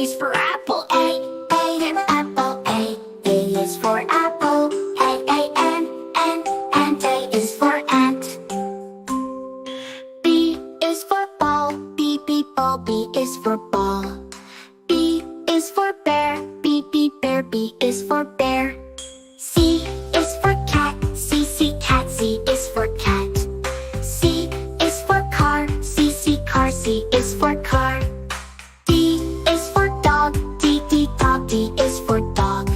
is for apple. A and apple. A is for apple. And A is for ant. B is for ball. B ball. B is for ball. B is for bear. B bear. B is for bear. C is for cat. C cat. C is for cat. C is for car. C car. C is for car. D is for dog. D dog. D is for dog.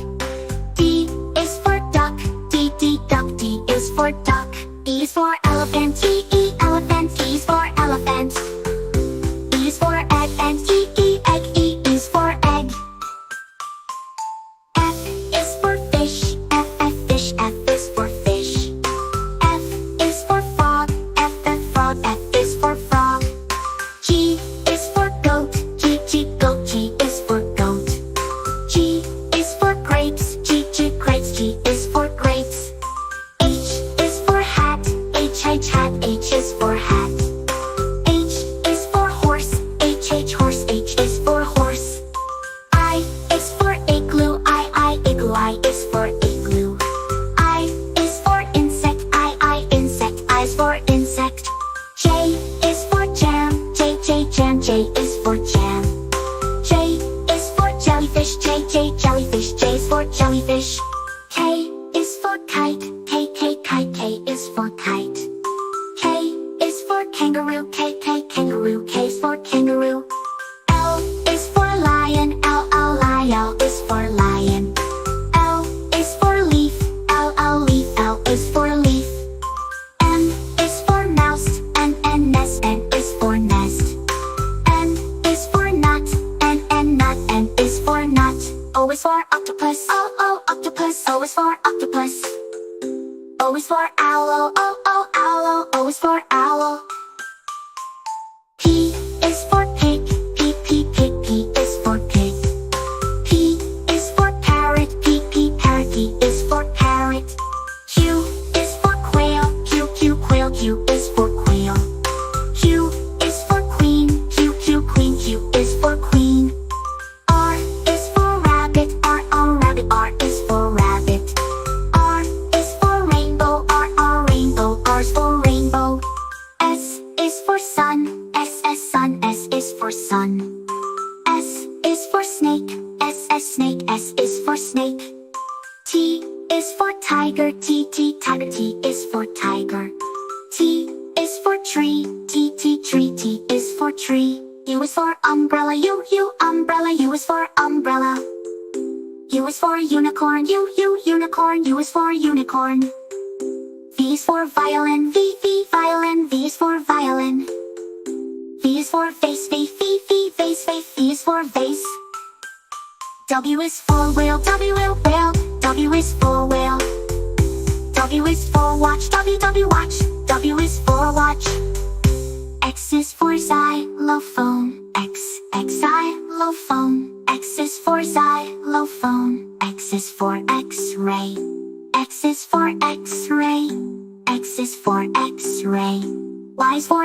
D is for duck. D duck. D is for duck. E is for elephant. E elephant. E is for elephant. E is for egg and E egg. E is for egg. F is for fish. F fish. F is for fish. F is for frog. F frog. F is for frog. G is for goat. G goat. G is for goat. G is for grapes. G grapes. G is for grapes. H is for hat. H hat. H is for hat. H is for horse. H horse. H is for horse. I is for igloo. I igloo. I is for igloo. I is for insect. I insect. I is for insect. J is for jam. Jam. J is for jam. J is for jellyfish. Jellyfish. J is for jellyfish. K is for kite. Kite. K is for kite. K is for kangaroo. Kangaroo. K is for kangaroo. L is for lion. L is for lion. L is for leaf. Leaf. L is for leaf. M is for mouse. N is for nest. N is for nut. Nut. N is for nut. O is for octopus. Octopus. O is for octopus. O is for owl. Owl. O is for owl. P is for pig. Pig. P is for pig. P is for parrot. Parrot. P is for parrot. Q is for quail. Quail. Q is for quail. Q is for queen. Queen. Q is for queen. R is for rabbit. Rabbit. R is for rabbit. R is for rainbow. Rainbow. R is for rainbow. S is for sun. Sun. S is for sun. S is for snake. Snake. S is for snake. T is for tiger. Tiger. T is for tiger. T is for tree. Tree. T is for tree. U is for umbrella. U umbrella. U is for umbrella. U is for unicorn. Unicorn. U is for unicorn. V is for violin. Violin. V is for violin. V is for vase. Vase. V is for vase. W is for whale. Whale. W is for whale. W is for watch. Watch. W is for watch. X is for xylophone. Xylophone. X is for xylophone. X is for X-ray. X is for X-ray. X is for X-ray. Y is for